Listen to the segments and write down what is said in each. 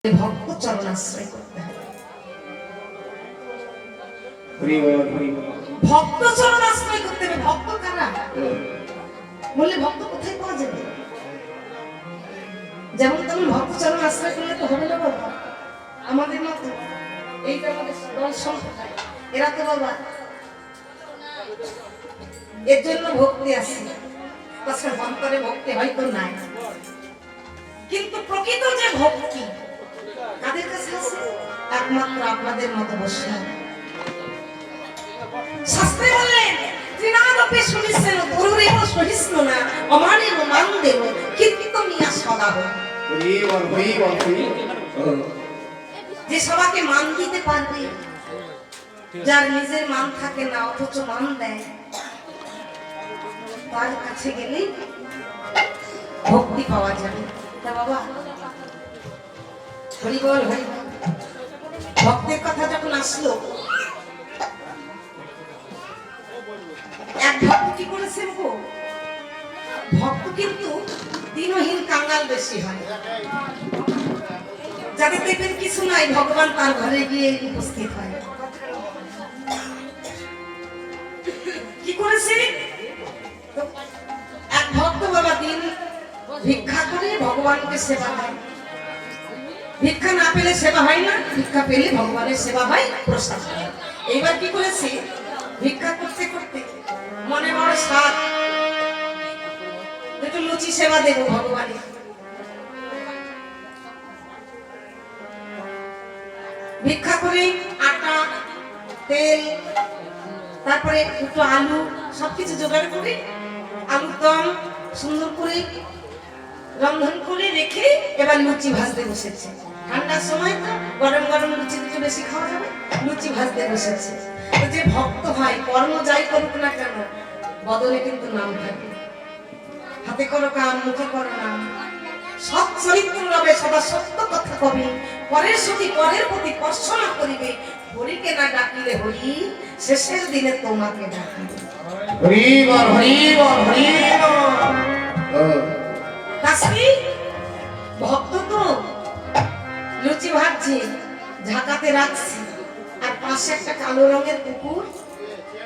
ভক্ত চরণ আশ্রয় করতে হবে। ভক্ত চরণ আশ্রয় করতে হবে। ভক্ত কারা বললে ভক্ত কোথায় পাওয়া যাবে? যেমন তেমন ভক্ত চরণ আশ্রয় করলে তো হবে না বাবা। আমাদের মতো এইটা আমাদের দল সম্প্রদায়, এরা তো বাবা এর জন্য ভক্তি আছে, তাছাড়া অন্তরে ভক্তি হয়তো নাই। কিন্তু প্রকৃত যে ভক্তি কাদের কাছে আছে? একমাত্র আপনাদের মতো বসে। শাস্ত্রে বললেন ত্রিনাদপে শুনিছেন গুরুরেব সহিষ্ণ না অমানেব মানদেব কীর্তনিয়া সদা হোক। যে সবাইকে মান দিতে পারবে, যার নিজের মান থাকে না অথচ মান দেয়, তার কাছে গেলে ভক্তি পাওয়া যাবে। তা বাবা হরি বল হরি বল। ভক্তের কথা যখন আসলো, এক ভক্ত কি করেছেন গো? ভক্ত কিন্তু দিনহীন কাঙ্গাল বেশি হয়, যাদের দেখবেন কিছু নাই ভগবান তার ঘরে গিয়ে উপস্থিত হয়। কি করেছে এক ভক্ত বাবা? দিন ভিক্ষা করে ভগবানকে সেবা দেয়। ভিক্ষা না পেলে সেবা হয় না, ভিক্ষা পেলে ভগবানের সেবা হয়, প্রসাদ হয়। এইবার কি করেছে? ভিক্ষা করতে করতে মনে বড় সাধ, একটু লুচি সেবা দেবো ভগবানের। ভিক্ষা করে আটা, তেল, তারপরে একটু আলু সবকিছু জোগাড় করে আলুর দম সুন্দর করে রন্ধন করে রেখে এবার লুচি ভাজতে বসেছে। ঠান্ডার সময় তো গরম গরম লুচি দুটো বেশি খাওয়া যাবে, লুচি ভাজতে বসেছে। যে ভক্ত হয় কর্ম যাই করুক না কেন বদলে কিন্তু নাম থাকে। হাতে করো কাম মুখে করো নাম, সৎ চরিত্র রবে সদা সত্য কথা কবি, পরের সতী পরের প্রতি কর্ষণ করিবে, হরিকে না ডাকিলে হরি শেষের দিনে তোমাকে ডাকিবে। হরি বল হরি বল হরি বল। কাশি ভক্ত তো লুচি ভাজছে, ঝাঁকাতে রাখছে, আর পাশে একটা কালো রঙের কুকুর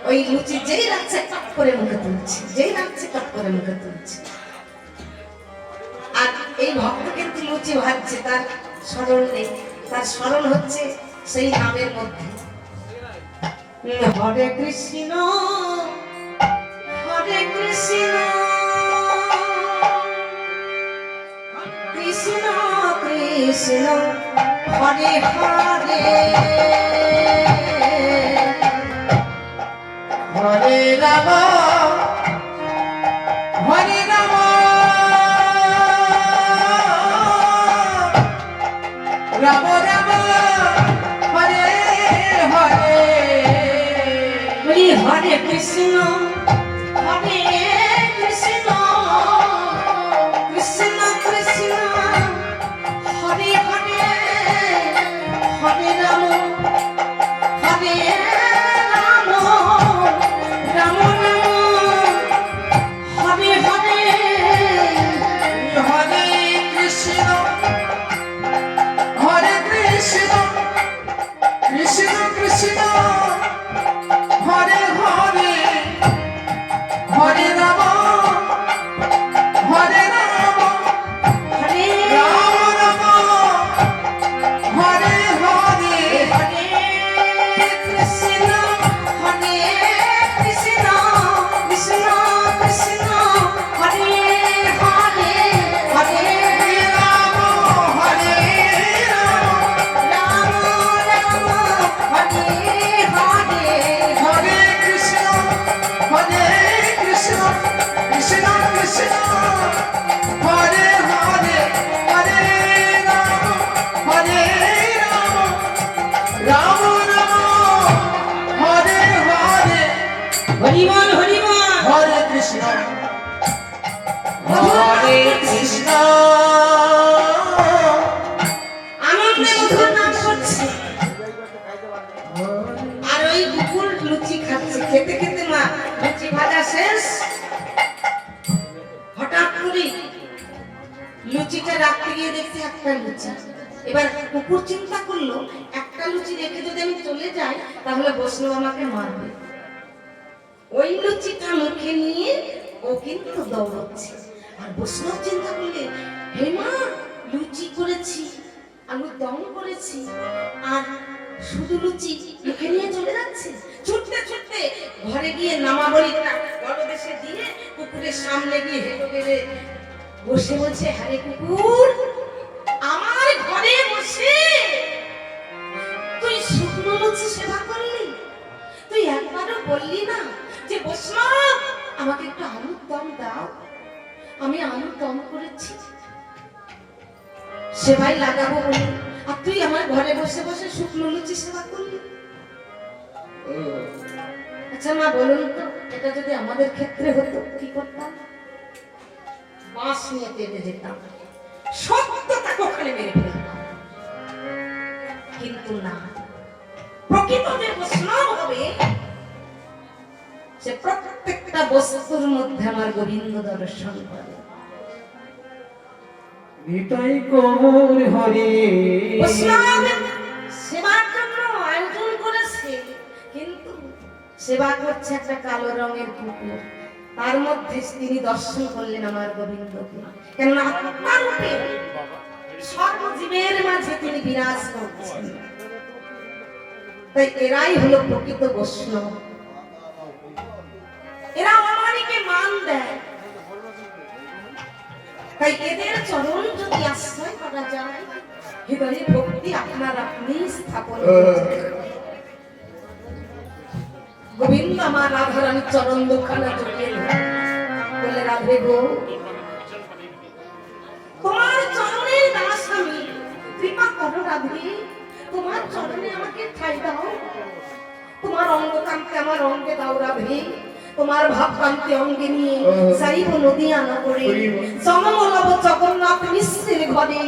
ওই লুচি যেই রাখছে টপ করে মুখে তুলছে, যেই রাখছে টপ করে মুখে তুলছে। আর এই ভক্ত কিন্তু লুচি ভাজছে, তার স্মরণ নেই, তার স্মরণ হচ্ছে সেই নামের মধ্যে হরে কৃষ্ণ হরে কৃষ্ণ কৃষ্ণ কৃষ্ণ হরে হরে হরে রাম হরে রাম রাম রাম হরে হরে হরে কৃষ্ণ হরে কৃষ্ণ কৃষ্ণ কৃষ্ণ হরে হরে হরে রাম হরে রাম রাম রাম হরে হরে হরে কৃষ্ণ হরে কৃষ্ণ কৃষ্ণ কৃষ্ণ হরে হরে হরে রাম হরে রাম হরে রাম রাম হরে হরে হরে কৃষ্ণ হরে কৃষ্ণ কৃষ্ণ কৃষ্ণ হরে হরে হরে রাম হরে রাম রাম হরে হরে হরে কৃষ্ণ কৃষ্ণ কৃষ্ণ কৃষ্ণ হরে হরে হরে রাম রাম রাম হরে হরে হরি বল হরি বল। হরে কৃষ্ণ আনন্দে মধুর নাম করছে, আর ওই কুকুর লুচি খাচ্ছে। খেতে খেতে মা লুচি ভাজা শেষ, হঠাৎ করে লুচিটা রাখতে গিয়ে দেখছি একটা লুচি এবার কুকুর চিন্তা করলো একটা লুচি রেখে যদি আমি চলে যাই তাহলে বৈষ্ণব আমাকে মারবে। ওই লুচিটা মুখে নিয়ে ও কিন্তু দৌড়চ্ছে। আর বৈষ্ণব চিন্তা করলে হে মা, লুচি করেছি, আলুর দম করেছি, আর শুধু লুচি মুখে নিয়ে চলে যাচ্ছে। ছুটতে ছুটতে ঘরে গিয়ে নামাবলিটা গলদেশে দিয়ে কুকুরের সামনে গিয়ে হেঁটে গেলে বসে বলছে, হ্যাঁ কুকুর, আমার ঘরে বসে তুই শুকনো লুচি সেবা করলি, তুই একবারও বললি না যে বৈষ্ণব আমাকে একটু আলুর দম দাও, আমি আলুর দম করেছি সেবাই লাগাবো বলে, আর তুই আমার ঘরে বসে বসে শুকনো লুচি সেবা করলি। আচ্ছা মা বলুন তো, এটা যদি আমাদের ক্ষেত্রে হতো কি করতাম? বাঁশ নিয়ে তেড়ে যেতাম, সত্যটাকে ওখানে মেরে ফেলতাম। কিন্তু না, প্রকৃত যে বৈষ্ণব হবে সে প্রত্যেকটা বস্তুর মধ্যে আমার গোবিন্দ দর্শন করে। নিতাই কমল হরি বৈষ্ণব সেবার জন্য আয়োজন করেছে, কিন্তু সেবা করছে একটা কালো রঙের কুকুর। তার মধ্যে তিনি দর্শন করলেন আমার গোবিন্দকে, কেননা আত্মারূপে সর্বজীবের মাঝে তিনি বিরাজ করছেন। তাই এরাই হলো প্রকৃত বৈষ্ণব। এরা আমাকে মান দেয়। তাই এদের চরণ যদি আশ্রয় করা যায়, হৃদয়ে ভক্তি আপনার আপনি স্থাপন করতে। গোবিন্দ আমার রাধারানীর চরণ দুখানা জড়িয়ে বলে, রাধে গো, তোমার চরণের দাস আমি, কৃপা করো রাধে, তোমার চরণে আমাকে ঠাঁই দাও, তোমার অঙ্গ কান্তি আমার অঙ্গে দাও রাধে, তোমার ভাব কান্তি অঙ্গে নিয়ে যাইব নদিয়া নগরে, জনমলব জগন্নাথ মিশ্রের ঘরে,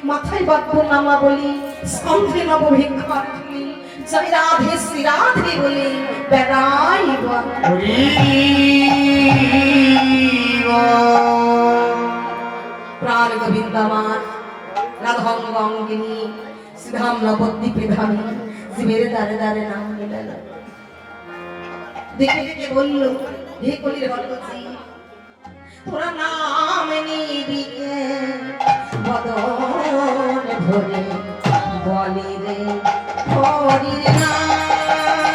মাথায় বাঁধব নামা বলি, স্কন্ধে নব ভিক্ষার ঝুলি, জয় রাধে শ্রী রাধে বলে বেড়াইব। প্রাণ গোবিন্দ আমার রাধাঙ্গ অঙ্গিনী, শ্রীধাম নবদ্বীপে ধামী, শিবের দ্বারে দ্বারে নাম মিলাল। দেখে দেখে বলল, হে কলির বলছি, তোরা নাম নিবি বদন ভরে, বলি রে হরি নাম,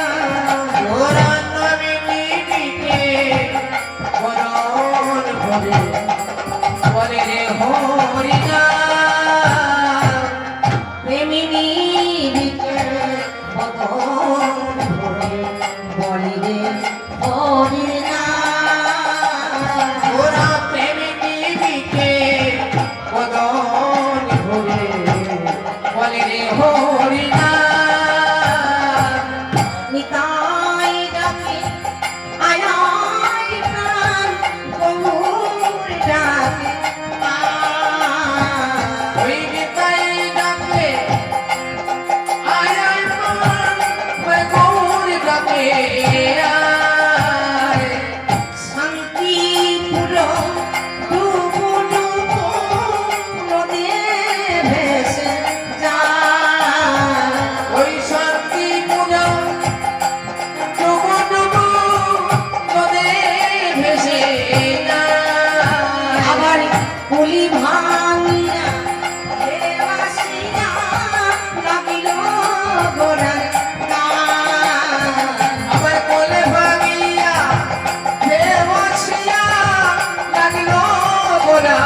তোরা নামে নিদিকে বরণ ভরে, বলে রে হরি নাম, প্রেমিনী দিকে বদন ভরে, বলি রে হরি নাম। তোরা প্রেমে নিদিকে বদন ভরে, বলে রে হরি নাম, নিতাই ডাকে আয় আয় প্রাণ, গৌর ডাকে আয়। ওই নিতাই ডাকে আয় আয় প্রাণ, ওই গৌর ডাকে আয়। শান্তিপুর ডুবু ডুবু নদী ভেসে যায়, ওই শান্তি পূজা ডুবু ডুবু নদে ভেসে যায়। আবার কলি ভাঙিয়া দেবাসিয়া লাগিল গোড়ার গান। আবার কোলে ভাঙিয়া হে বসিয়া লাগিল গোরা